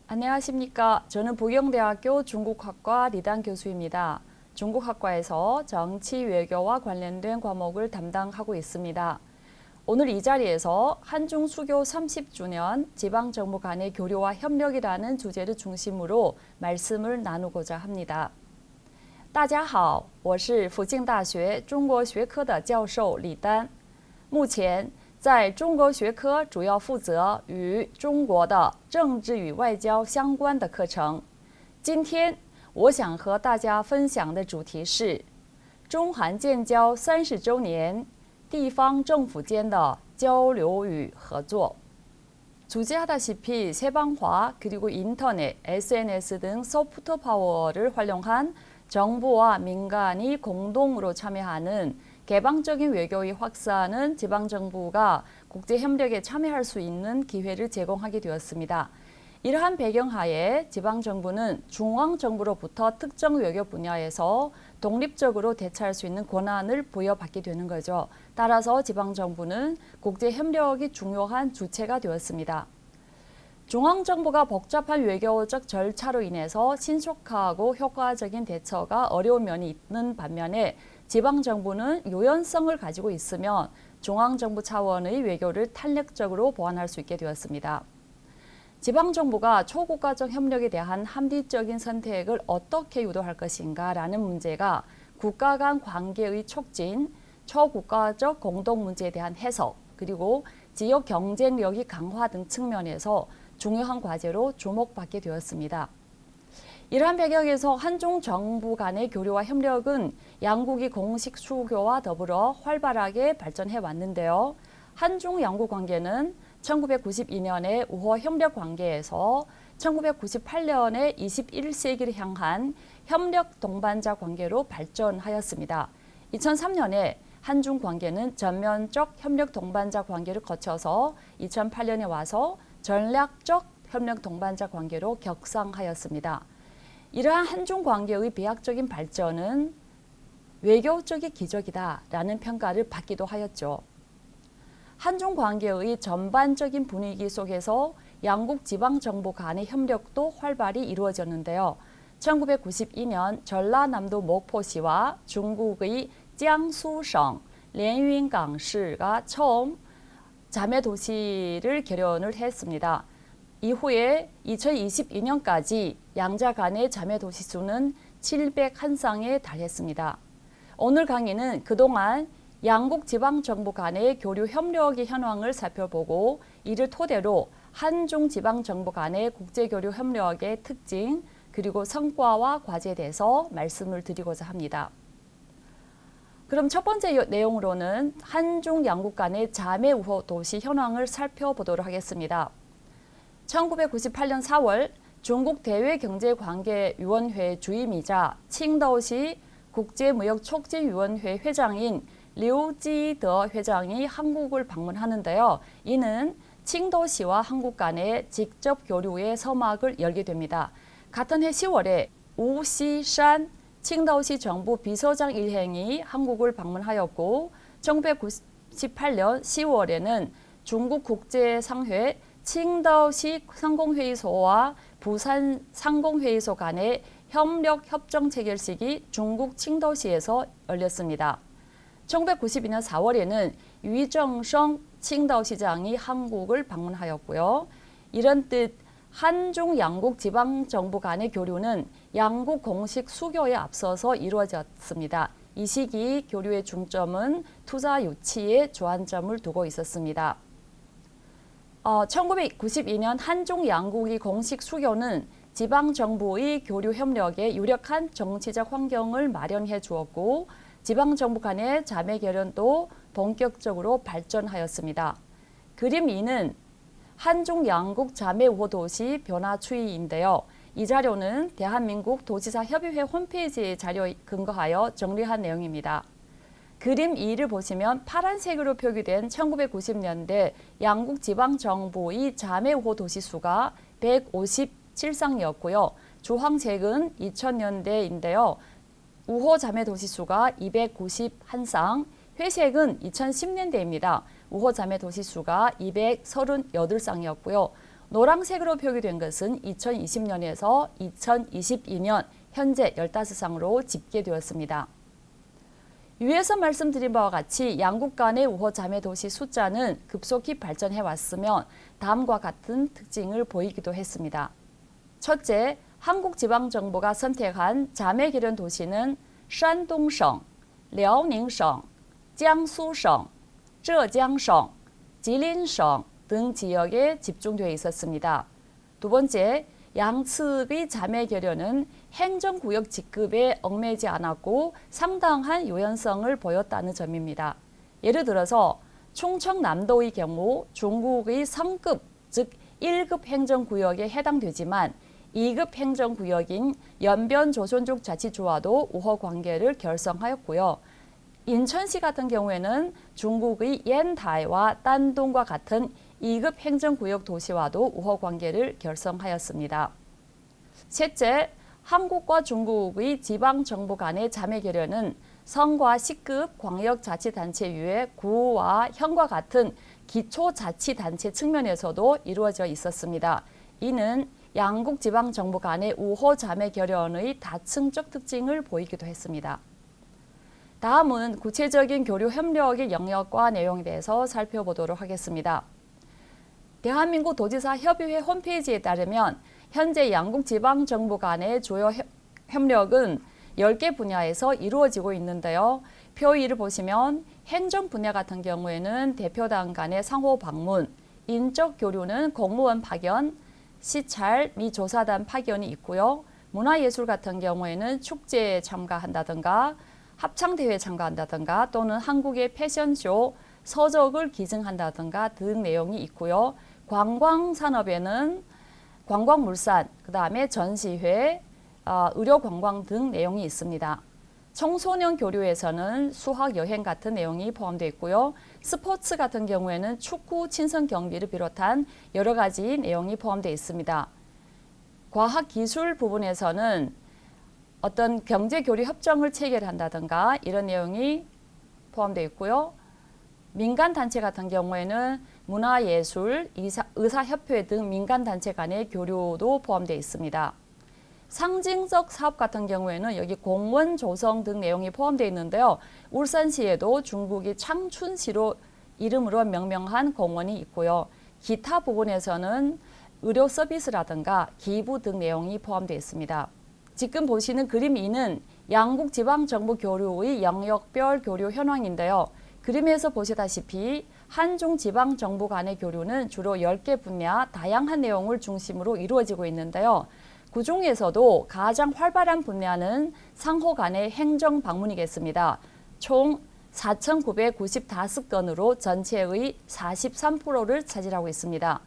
안녕하십니까. 저는 부경대학교 중국학과 리단 교수입니다. 중국학과에서 정치 외교와 관련된 과목을 담당하고 있습니다. 오늘 이 자리에서 한중 수교 30주년 지방정부 간의 교류와 협력이라는 주제를 중심으로 말씀을 나누고자 합니다. 大家好，我是福建大学中国学科的教授李丹。目前在中国学科主要负责与中国的政治与外交相关的课程。今天我想和大家分享的主题是中韩建交30周年 地方政府间的交流与合作。 주지하다시피 세방화 그리고 인터넷, SNS 등 소프트 파워를 활용한 정부와 민간이 공동으로 참여하는 개방적인 외교의 확산은 지방정부가 국제협력에 참여할 수 있는 기회를 제공하게 되었습니다. 이러한 배경하에 지방정부는 중앙정부로부터 특정 외교 분야에서 독립적으로 대처할 수 있는 권한을 부여받게 되는 거죠. 따라서 지방정부는 국제협력이 중요한 주체가 되었습니다. 중앙정부가 복잡한 외교적 절차로 인해서 신속하고 효과적인 대처가 어려운 면이 있는 반면에 지방정부는 유연성을 가지고 있으면 중앙정부 차원의 외교를 탄력적으로 보완할 수 있게 되었습니다. 지방정부가 초국가적 협력에 대한 합리적인 선택을 어떻게 유도할 것인가라는 문제가 국가 간 관계의 촉진, 초국가적 공동 문제에 대한 해석, 그리고 지역 경쟁력이 강화 등 측면에서 중요한 과제로 주목받게 되었습니다. 이러한 배경에서 한중 정부 간의 교류와 협력은 양국이 공식 수교와 더불어 활발하게 발전해 왔는데요. 한중 양국 관계는 1992년의 우호 협력 관계에서 1998년에 21세기를 향한 협력 동반자 관계로 발전하였습니다. 2003년에 한중 관계는 전면적 협력 동반자 관계를 거쳐서 2008년에 와서 전략적 협력 동반자 관계로 격상하였습니다. 이러한 한중 관계의 비약적인 발전은 외교적인 기적이다라는 평가를 받기도 하였죠. 한중 관계의 전반적인 분위기 속에서 양국 지방정부 간의 협력도 활발히 이루어졌는데요. 1992년 전라남도 목포시와 중국의江苏省 连云港市가 처음 자매도시를 결연을 했습니다. 이후에 2022년까지 양자 간의 자매도시 수는 701쌍에 달했습니다. 오늘 강의는 그동안 양국 지방정부 간의 교류 협력의 현황을 살펴보고 이를 토대로 한중 지방정부 간의 국제교류 협력의 특징 그리고 성과와 과제에 대해서 말씀을 드리고자 합니다. 그럼 첫 번째 내용으로는 한중 양국 간의 자매 우호 도시 현황을 살펴보도록 하겠습니다. 1998년 4월 중국 대외경제관계위원회 주임이자 칭다오시 국제무역촉진위원회 회장인 류지더 회장이 한국을 방문하는데요. 이는 칭다오시와 한국 간의 직접 교류의 서막을 열게 됩니다. 같은 해 10월에 우시산 칭다오시 정부 비서장 일행이 한국을 방문하였고 1998년 10월에는 중국 국제상회 칭다오시 상공회의소와 부산 상공회의소 간의 협력 협정 체결식이 중국 칭다오시에서 열렸습니다. 1992년 4월에는 위정성 칭다오시장이 한국을 방문하였고요. 이런 뜻 한중 양국 지방정부 간의 교류는 양국 공식 수교에 앞서서 이루어졌습니다. 이 시기 교류의 중점은 투자 유치에 주안점을 두고 있었습니다. 1992년 한중 양국의 공식 수교는 지방정부의 교류 협력에 유력한 정치적 환경을 마련해 주었고 지방정부 간의 자매 결연도 본격적으로 발전하였습니다. 그림 2는 한중 양국 자매 우호 도시 변화 추이인데요. 이 자료는 대한민국 도지사 협의회 홈페이지 자료에 근거하여 정리한 내용입니다. 그림 2를 보시면 파란색으로 표기된 1990년대 양국 지방정부의 자매 우호 도시 수가 157쌍이었고요. 주황색은 2000년대인데요. 우호 자매 도시 수가 291쌍, 회색은 2010년대입니다. 우호 자매 도시 수가 238쌍이었고요. 노란색으로 표기된 것은 2020년에서 2022년 현재 15쌍으로 집계되었습니다. 위에서 말씀드린 바와 같이 양국 간의 우호 자매 도시 숫자는 급속히 발전해 왔으며 다음과 같은 특징을 보이기도 했습니다. 첫째, 한국지방정부가 선택한 자매 결연 도시는山东省, 辽宁省, 江苏省, 浙江省, 吉林省 등 지역에 집중되어 있었습니다. 두 번째, 양측의 자매 결연은 행정구역 직급에 얽매이지 않았고 상당한 유연성을 보였다는 점입니다. 예를 들어서 충청남도의 경우 중국의 성급, 즉 1급 행정구역에 해당되지만 2급 행정구역인 연변 조선족 자치주와도 우호 관계를 결성하였고요. 인천시 같은 경우에는 중국의 옌타이와丹동과 같은 2급 행정구역 도시와도 우호 관계를 결성하였습니다. 셋째, 한국과 중국의 지방정부 간의 자매 결연은 성과 시급 광역자치단체 위에 구와 현과 같은 기초자치단체 측면에서도 이루어져 있었습니다. 이는 양국 지방정부 간의 우호 자매 결연의 다층적 특징을 보이기도 했습니다. 다음은 구체적인 교류 협력의 영역과 내용에 대해서 살펴보도록 하겠습니다. 대한민국 도지사 협의회 홈페이지에 따르면 현재 양국 지방정부 간의 주요 협력은 10개 분야에서 이루어지고 있는데요. 표 2를 보시면 행정 분야 같은 경우에는 대표단 간의 상호 방문, 인적 교류는 공무원 파견, 시찰 및 조사단 파견이 있고요. 문화예술 같은 경우에는 축제에 참가한다든가 합창대회에 참가한다든가 또는 한국의 패션쇼, 서적을 기증한다든가 등 내용이 있고요. 관광산업에는 관광물산, 그 다음에 전시회, 의료관광 등 내용이 있습니다. 청소년 교류에서는 수학여행 같은 내용이 포함되어 있고요. 스포츠 같은 경우에는 축구, 친선 경기를 비롯한 여러 가지 내용이 포함되어 있습니다. 과학기술 부분에서는 어떤 경제교류 협정을 체결한다든가 이런 내용이 포함되어 있고요. 민간단체 같은 경우에는 문화예술, 의사협회 등 민간단체 간의 교류도 포함되어 있습니다. 상징적 사업 같은 경우에는 여기 공원 조성 등 내용이 포함되어 있는데요. 울산시에도 중국이 창춘시로 이름으로 명명한 공원이 있고요. 기타 부분에서는 의료 서비스라든가 기부 등 내용이 포함되어 있습니다. 지금 보시는 그림 2는 양국 지방정부 교류의 영역별 교류 현황인데요. 그림에서 보시다시피 한중 지방정부 간의 교류는 주로 10개 분야 다양한 내용을 중심으로 이루어지고 있는데요. 그 중에서도 가장 활발한 분야는 상호 간의 행정 방문이겠습니다. 총 4,995건으로 전체의 43%를 차지하고 있습니다.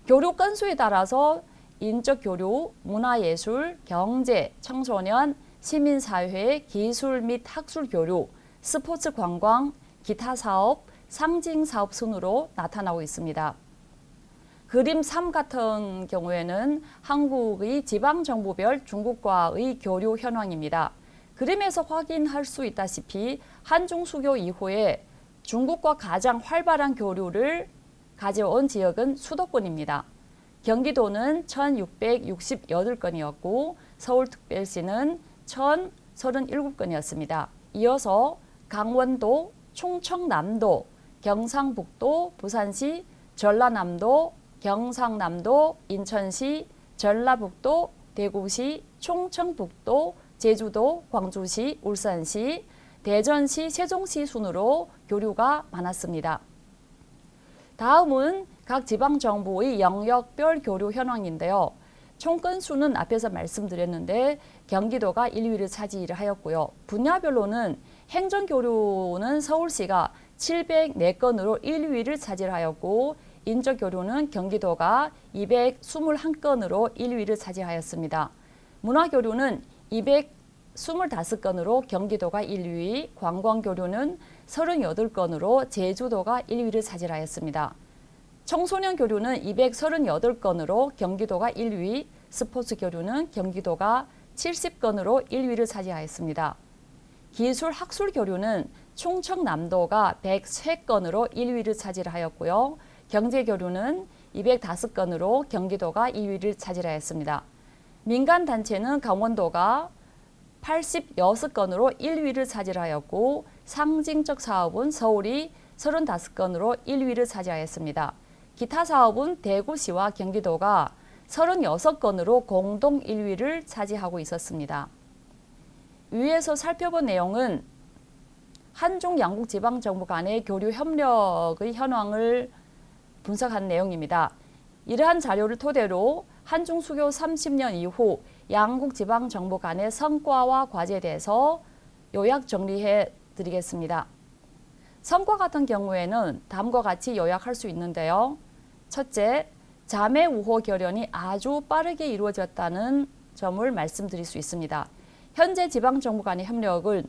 교류 건수에 따라서 인적 교류, 문화예술, 경제, 청소년, 시민사회, 기술 및 학술 교류, 스포츠 관광, 기타 사업, 상징 사업 순으로 나타나고 있습니다. 그림 3 같은 경우에는 한국의 지방정부별 중국과의 교류 현황입니다. 그림에서 확인할 수 있다시피 한중 수교 이후에 중국과 가장 활발한 교류를 가져온 지역은 수도권입니다. 경기도는 1,668건이었고 서울특별시는 1,037건이었습니다. 이어서 강원도, 충청남도, 경상북도, 부산시, 전라남도, 경상남도, 인천시, 전라북도, 대구시, 충청북도, 제주도, 광주시, 울산시, 대전시, 세종시 순으로 교류가 많았습니다. 다음은 각 지방정부의 영역별 교류 현황인데요. 총 건수는 앞에서 말씀드렸는데 경기도가 1위를 차지하였고요. 분야별로는 행정교류는 서울시가 704건으로 1위를 차지하였고 인적교류는 경기도가 221건으로 1위를 차지하였습니다. 문화교류는 225건으로 경기도가 1위, 관광교류는 38건으로 제주도가 1위를 차지하였습니다. 청소년 교류는 238건으로 경기도가 1위, 스포츠 교류는 경기도가 70건으로 1위를 차지하였습니다. 기술 학술 교류는 충청남도가 103건으로 1위를 차지하였고요. 경제교류는 205건으로 경기도가 2위를 차지하였습니다. 민간단체는 강원도가 86건으로 1위를 차지하였고 상징적 사업은 서울이 35건으로 1위를 차지하였습니다. 기타 사업은 대구시와 경기도가 36건으로 공동 1위를 차지하고 있었습니다. 위에서 살펴본 내용은 한중 양국 지방정부 간의 교류 협력의 현황을 분석한 내용입니다. 이러한 자료를 토대로 한중 수교 30년 이후 양국 지방정부 간의 성과와 과제에 대해서 요약 정리해 드리겠습니다. 성과 같은 경우에는 다음과 같이 요약할 수 있는데요. 첫째, 자매 우호 결연이 아주 빠르게 이루어졌다는 점을 말씀드릴 수 있습니다. 현재 지방정부 간의 협력은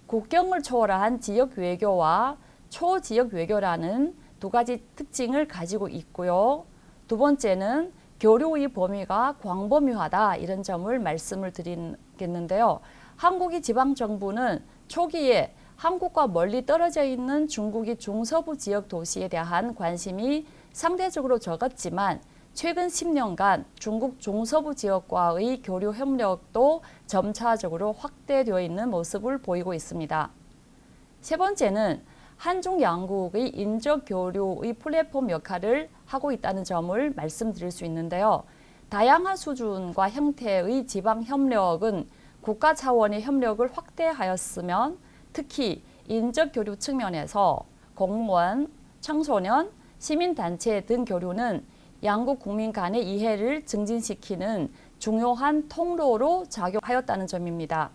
국경을 초월한 지역 외교와 초지역 외교라는 두 가지 특징을 가지고 있고요. 두 번째는 교류의 범위가 광범위하다 이런 점을 말씀을 드리겠는데요. 한국의 지방정부는 초기에 한국과 멀리 떨어져 있는 중국의 중서부 지역 도시에 대한 관심이 상대적으로 적었지만 최근 10년간 중국 중서부 지역과의 교류 협력도 점차적으로 확대되어 있는 모습을 보이고 있습니다. 세 번째는 한중 양국의 인적 교류의 플랫폼 역할을 하고 있다는 점을 말씀드릴 수 있는데요. 다양한 수준과 형태의 지방 협력은 국가 차원의 협력을 확대하였으면 특히 인적 교류 측면에서 공무원, 청소년, 시민단체 등 교류는 양국 국민 간의 이해를 증진시키는 중요한 통로로 작용하였다는 점입니다.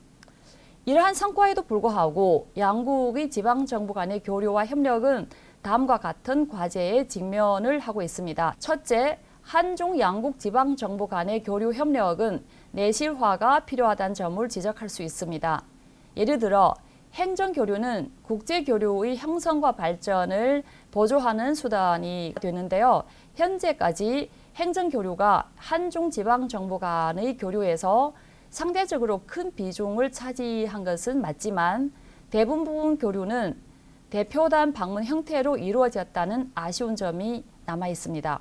이러한 성과에도 불구하고 양국의 지방정부 간의 교류와 협력은 다음과 같은 과제에 직면을 하고 있습니다. 첫째, 한중 양국 지방정부 간의 교류 협력은 내실화가 필요하다는 점을 지적할 수 있습니다. 예를 들어 행정교류는 국제교류의 형성과 발전을 보조하는 수단이 되는데요. 현재까지 행정교류가 한중 지방정부 간의 교류에서 상대적으로 큰 비중을 차지한 것은 맞지만 대부분 교류는 대표단 방문 형태로 이루어졌다는 아쉬운 점이 남아 있습니다.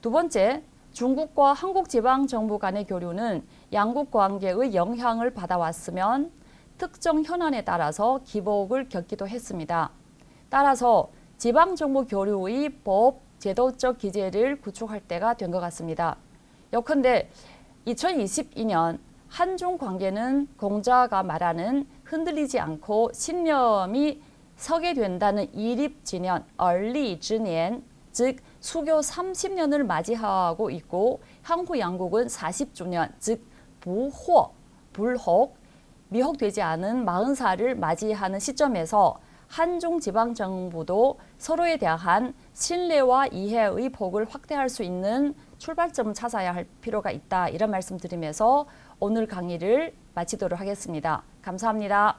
두 번째, 중국과 한국 지방정부 간의 교류는 양국 관계의 영향을 받아왔으면 특정 현안에 따라서 기복을 겪기도 했습니다. 따라서 지방정부 교류의 법, 제도적 기제를 구축할 때가 된 것 같습니다. 예컨대 2022년 한중 관계는 공자가 말하는 흔들리지 않고 신념이 서게 된다는 이립지년, 얼리지년, 즉 수교 30년을 맞이하고 있고 향후 양국은 40주년, 즉 부호, 불혹, 미혹되지 않은 40살을 맞이하는 시점에서 한중 지방정부도 서로에 대한 신뢰와 이해의 폭을 확대할 수 있는 출발점을 찾아야 할 필요가 있다. 이런 말씀 드리면서 오늘 강의를 마치도록 하겠습니다. 감사합니다.